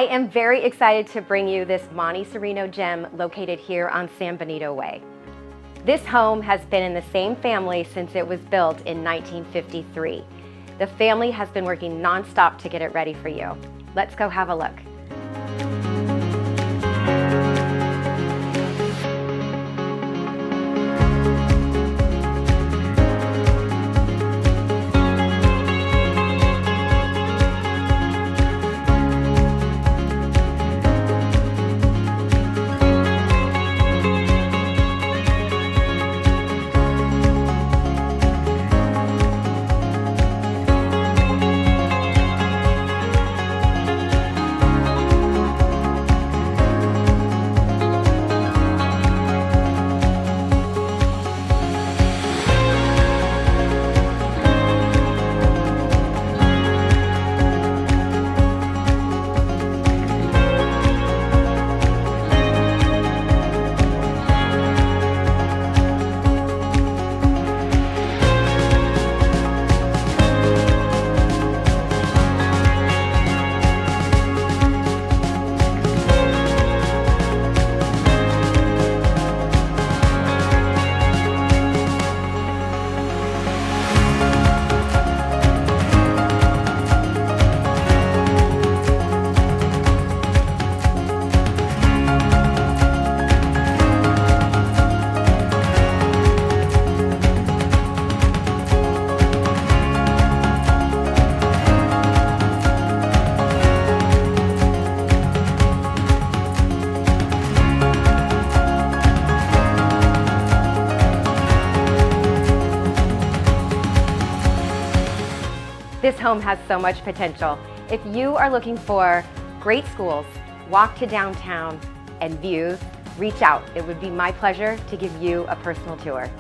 I am very excited to bring you this Monte Sereno gem located here on San Benito Way. This home has been in the same family since it was built in 1953. The family has been working nonstop to get it ready for you. Let's go have a look. This home has so much potential. If you are looking for great schools, walk to downtown, and views, reach out. It would be my pleasure to give you a personal tour.